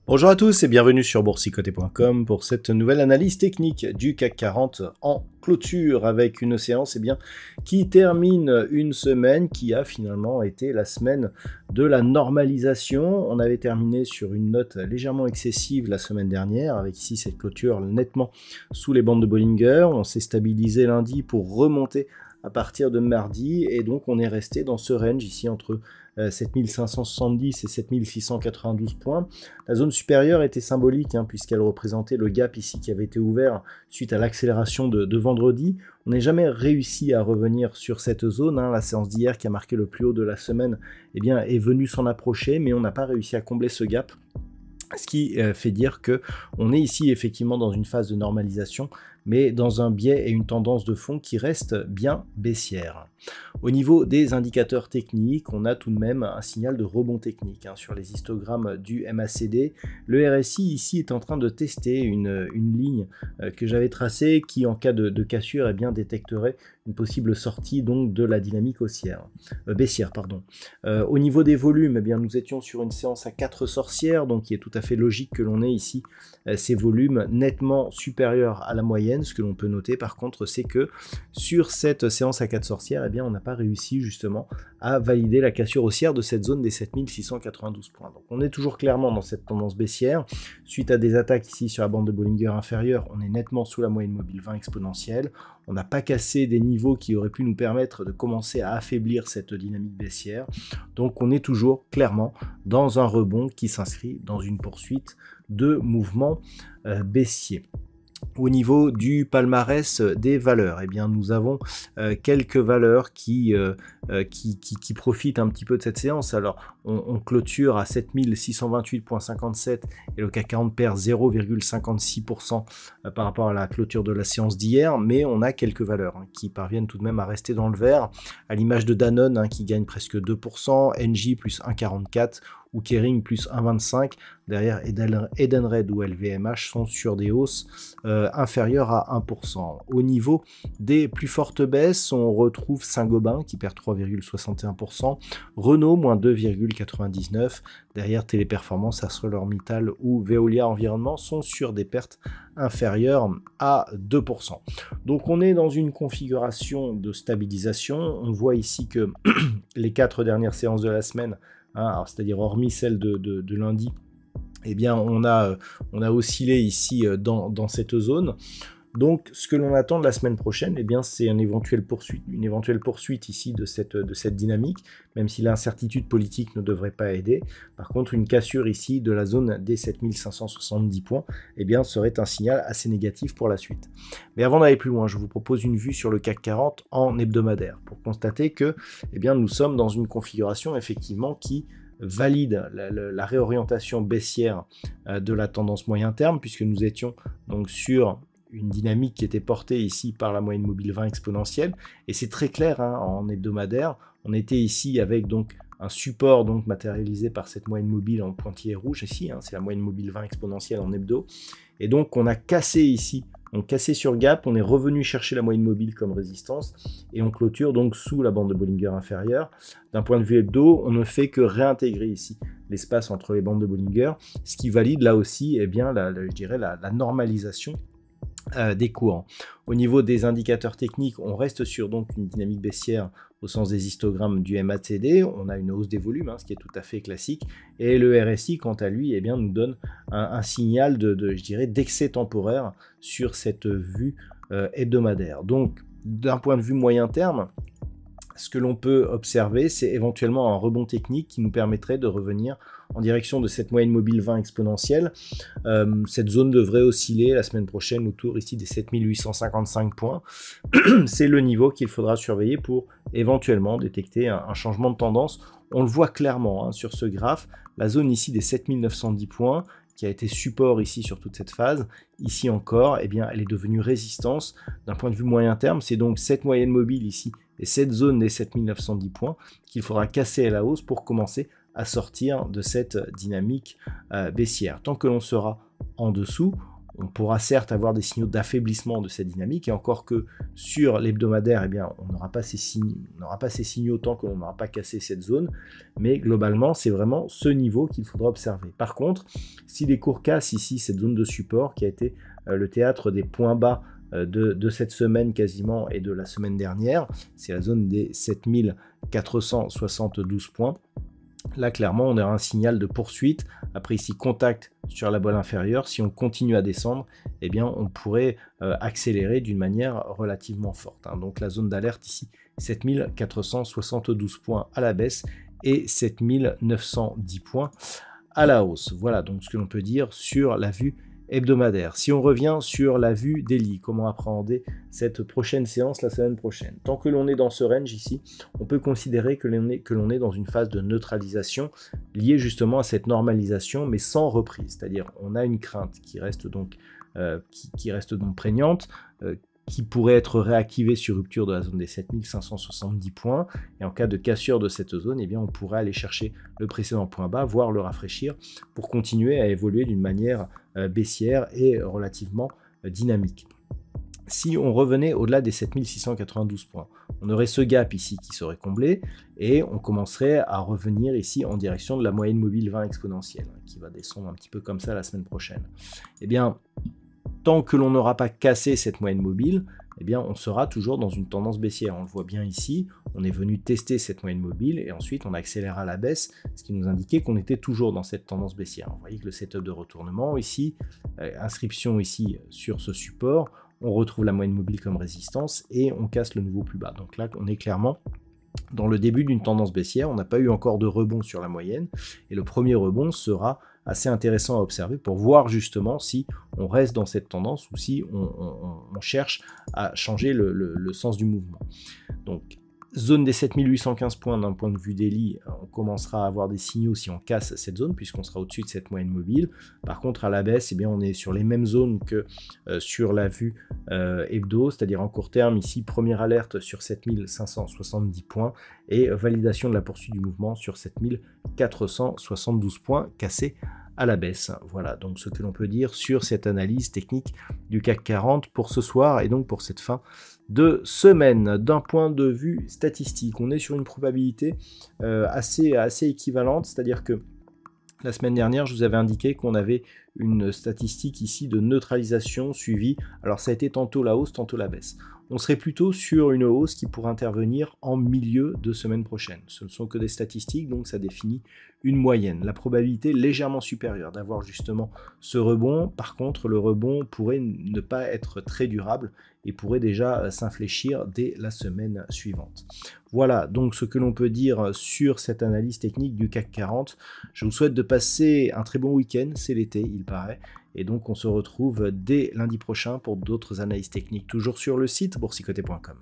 Bonjour à tous et bienvenue sur boursicoté.com pour cette nouvelle analyse technique du CAC 40 en clôture avec une séance qui termine une semaine qui a finalement été la semaine de la normalisation. On avait terminé sur une note légèrement excessive la semaine dernière avec ici cette clôture nettement sous les bandes de Bollinger. On s'est stabilisé lundi pour remonter à partir de mardi et donc on est resté dans ce range ici entre 7570 et 7692 points. La zone supérieure était symbolique puisqu'elle représentait le gap ici qui avait été ouvert suite à l'accélération de vendredi. On n'a jamais réussi à revenir sur cette zone. La séance d'hier qui a marqué le plus haut de la semaine est venue s'en approcher, mais on n'a pas réussi à combler ce gap. Ce qui fait dire qu'on est ici effectivement dans une phase de normalisation, mais dans un biais et une tendance de fond qui reste bien baissière. Au niveau des indicateurs techniques, on a tout de même un signal de rebond technique sur les histogrammes du MACD. Le RSI ici est en train de tester une ligne que j'avais tracée qui en cas de cassure détecterait une possible sortie donc de la dynamique baissière. Au niveau des volumes, nous étions sur une séance à 4 sorcières, donc il est tout à fait logique que l'on ait ici ces volumes nettement supérieurs à la moyenne. Ce que l'on peut noter par contre, c'est que sur cette séance à 4 sorcières, on n'a pas réussi justement à valider la cassure haussière de cette zone des 7692 points. Donc on est toujours clairement dans cette tendance baissière. Suite à des attaques ici sur la bande de Bollinger inférieure, on est nettement sous la moyenne mobile 20 exponentielle. On n'a pas cassé des niveaux qui auraient pu nous permettre de commencer à affaiblir cette dynamique baissière. Donc on est toujours clairement dans un rebond qui s'inscrit dans une poursuite de mouvements baissiers. Au niveau du palmarès des valeurs, nous avons quelques valeurs qui profitent un petit peu de cette séance. Alors, on clôture à 7628,57 et le CAC 40 perd 0,56% par rapport à la clôture de la séance d'hier, mais on a quelques valeurs qui parviennent tout de même à rester dans le vert, à l'image de Danone qui gagne presque 2%, Engie plus 1,44%, ou Kering plus 1,25, derrière Edenred ou LVMH sont sur des hausses inférieures à 1%. Au niveau des plus fortes baisses, on retrouve Saint-Gobain qui perd 3,61%, Renault moins 2,99%, derrière Téléperformance, ArcelorMittal ou Veolia Environnement sont sur des pertes inférieures à 2%. Donc on est dans une configuration de stabilisation. On voit ici que les 4 dernières séances de la semaine, c'est-à-dire hormis celle de lundi, on a oscillé ici dans cette zone. Donc ce que l'on attend de la semaine prochaine, c'est une éventuelle poursuite ici de cette dynamique, même si l'incertitude politique ne devrait pas aider. Par contre, une cassure ici de la zone des 7570 points, serait un signal assez négatif pour la suite. Mais avant d'aller plus loin, je vous propose une vue sur le CAC 40 en hebdomadaire, pour constater que nous sommes dans une configuration effectivement qui valide la réorientation baissière de la tendance moyen terme, puisque nous étions donc sur une dynamique qui était portée ici par la moyenne mobile 20 exponentielle, et c'est très clair en hebdomadaire. On était ici avec donc un support donc matérialisé par cette moyenne mobile en pointillé rouge ici, c'est la moyenne mobile 20 exponentielle en hebdo, et donc on a cassé ici, sur gap, on est revenu chercher la moyenne mobile comme résistance, et on clôture donc sous la bande de Bollinger inférieure. D'un point de vue hebdo, on ne fait que réintégrer ici l'espace entre les bandes de Bollinger, ce qui valide là aussi la normalisation des courants. Au niveau des indicateurs techniques, on reste sur donc une dynamique baissière au sens des histogrammes du MACD. On a une hausse des volumes, ce qui est tout à fait classique, et le RSI quant à lui nous donne un signal d'excès temporaire sur cette vue hebdomadaire. Donc d'un point de vue moyen terme, ce que l'on peut observer, c'est éventuellement un rebond technique qui nous permettrait de revenir en direction de cette moyenne mobile 20 exponentielle. Cette zone devrait osciller la semaine prochaine autour ici des 7855 points. C'est le niveau qu'il faudra surveiller pour éventuellement détecter un changement de tendance. On le voit clairement sur ce graphe, la zone ici des 7910 points qui a été support ici sur toute cette phase, ici encore, eh bien, elle est devenue résistance d'un point de vue moyen terme. C'est donc cette moyenne mobile ici et cette zone des 7910 points qu'il faudra casser à la hausse pour commencer à sortir de cette dynamique baissière. Tant que l'on sera en dessous, on pourra certes avoir des signaux d'affaiblissement de cette dynamique, et encore que sur l'hebdomadaire, eh bien, on n'aura pas ces signaux tant que l'on n'aura pas cassé cette zone, mais globalement, c'est vraiment ce niveau qu'il faudra observer. Par contre, si les cours cassent ici cette zone de support qui a été le théâtre des points bas de cette semaine quasiment et de la semaine dernière, c'est la zone des 7472 points. Là, clairement, on aura un signal de poursuite. Après, ici, contact sur la boîte inférieure. Si on continue à descendre, eh bien, on pourrait accélérer d'une manière relativement forte. Donc, la zone d'alerte ici, 7472 points à la baisse et 7910 points à la hausse. Voilà donc ce que l'on peut dire sur la vue hebdomadaire. Si on revient sur la vue daily, comment appréhender cette prochaine séance la semaine prochaine? Tant que l'on est dans ce range ici, on peut considérer que l'on est dans une phase de neutralisation liée justement à cette normalisation, mais sans reprise. C'est-à-dire on a une crainte qui reste donc, prégnante, qui pourrait être réactivée sur rupture de la zone des 7570 points. Et en cas de cassure de cette zone, eh bien, on pourrait aller chercher le précédent point bas, voire le rafraîchir pour continuer à évoluer d'une manière baissière et relativement dynamique. Si on revenait au-delà des 7692 points, on aurait ce gap ici qui serait comblé et on commencerait à revenir ici en direction de la moyenne mobile 20 exponentielle qui va descendre un petit peu comme ça la semaine prochaine. Eh bien, tant que l'on n'aura pas cassé cette moyenne mobile, eh bien, on sera toujours dans une tendance baissière. On le voit bien ici, on est venu tester cette moyenne mobile et ensuite on accélère à la baisse, ce qui nous indiquait qu'on était toujours dans cette tendance baissière. Vous voyez que le setup de retournement ici, inscription ici sur ce support, on retrouve la moyenne mobile comme résistance et on casse le nouveau plus bas. Donc là, on est clairement dans le début d'une tendance baissière. On n'a pas eu encore de rebond sur la moyenne et le premier rebond sera assez intéressant à observer pour voir justement si on reste dans cette tendance ou si on cherche à changer le sens du mouvement. Donc zone des 7815 points d'un point de vue daily, on commencera à avoir des signaux si on casse cette zone puisqu'on sera au-dessus de cette moyenne mobile. Par contre à la baisse, eh bien, on est sur les mêmes zones que sur la vue hebdo, c'est-à-dire en court terme ici, première alerte sur 7570 points et validation de la poursuite du mouvement sur 7472 points cassés à la baisse. Voilà donc ce que l'on peut dire sur cette analyse technique du CAC 40 pour ce soir et donc pour cette fin de semaine. D'un point de vue statistique, on est sur une probabilité assez équivalente, c'est-à-dire que la semaine dernière, je vous avais indiqué qu'on avait une statistique ici de neutralisation suivie. Alors ça a été tantôt la hausse, tantôt la baisse. On serait plutôt sur une hausse qui pourrait intervenir en milieu de semaine prochaine. Ce ne sont que des statistiques, donc ça définit une moyenne. La probabilité légèrement supérieure d'avoir justement ce rebond. Par contre, le rebond pourrait ne pas être très durable et pourrait déjà s'infléchir dès la semaine suivante. Voilà donc ce que l'on peut dire sur cette analyse technique du CAC 40. Je vous souhaite de passer un très bon week-end, c'est l'été il paraît, et donc on se retrouve dès lundi prochain pour d'autres analyses techniques, toujours sur le site boursicoté.com.